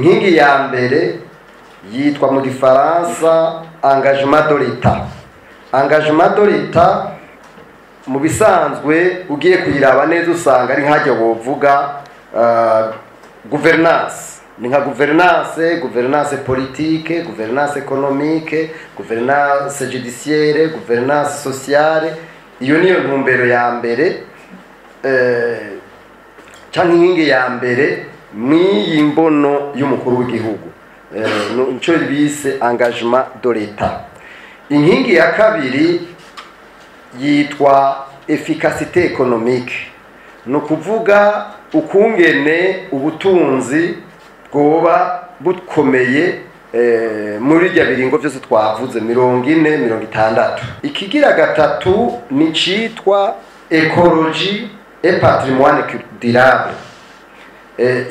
inkingi ya mbere yitwa mu gifaransa engagement de l'État. Engagement de l'État mu bisanzwe ugiye kuyiraba neza usanga ari nk'ajya bovuga gouvernance. Ni nka gouvernance politique, gouvernance économique, gouvernance judiciaire, gouvernance sociale. Iyo niyo ntumbero ya mbere canke inkingi ya mbere mw'iyi mbono y'umukuru w'igihugu, nico bise engagement de l'État. Inkingi ya kabiri yitwa efficacité économique, no kuvuga ukungene ubutunzi bwoba bukomeye muri rya biringo byose twavuze 40 60. Ikigira gatatu ni citwa écologie et patrimoine durable.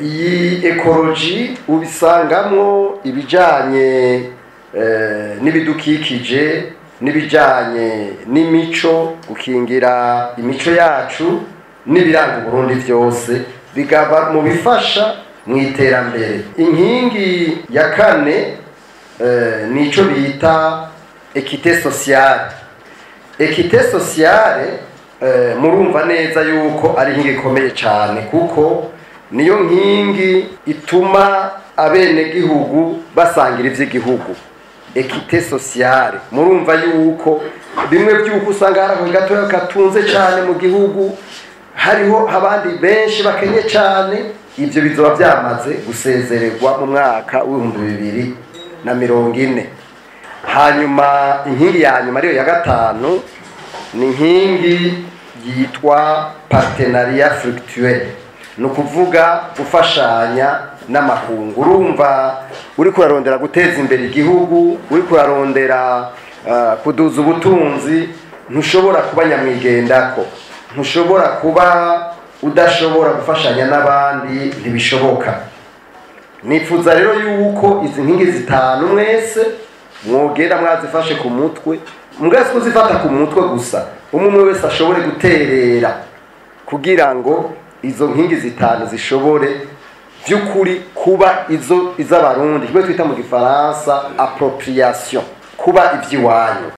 Iyi écologie ubisangamwo ibijanye n'ibidukikije, n'ibijanye n'imico, gukingira imico yacu n'ibiranga Burundi byose bigaba mu bifasha mu iterambere. Inkingi ya kane nico bita équité sociale. Équité sociale murumva neza yuko ari inkingi ikomeye cyane, kuko niyo nkingi ituma abene gihugu basangira ivy'igihugu. Équité sociale murumva yuko bimwe by'uko usanga haraho gatoya katunze cyane mu gihugu, hariho abandi benshi bakenye cyane, ivyo bizoba byamaze gusezererwa mu mwaka w'2040. Hanyuma inkingi ya nyuma ariyo ya gatanu ni inkingi yitwa partenariat fructueux, no kuvuga gufashanya n'amakungu. Urumva uri kurarondera guteza imbere igihugu, uri kurarondera kuduza ubutunzi, ntushobora kuba nyamwigendako, ntushobora kuba udashobora gufashanya n'abandi, ntibishoboka. Nifuza rero yuko izi nkingi zitanu mwese mwogera mwazifashe ku mutwe, mwese kuzifata ku mutwe gusa, umwe wese ashobore guterera kugira ngo izo nkingi zitanu zishobore by'ukuri kuba iz'abarundi, kimwe twita mu gifaransa appropriation, kuba ivy'iwanyu.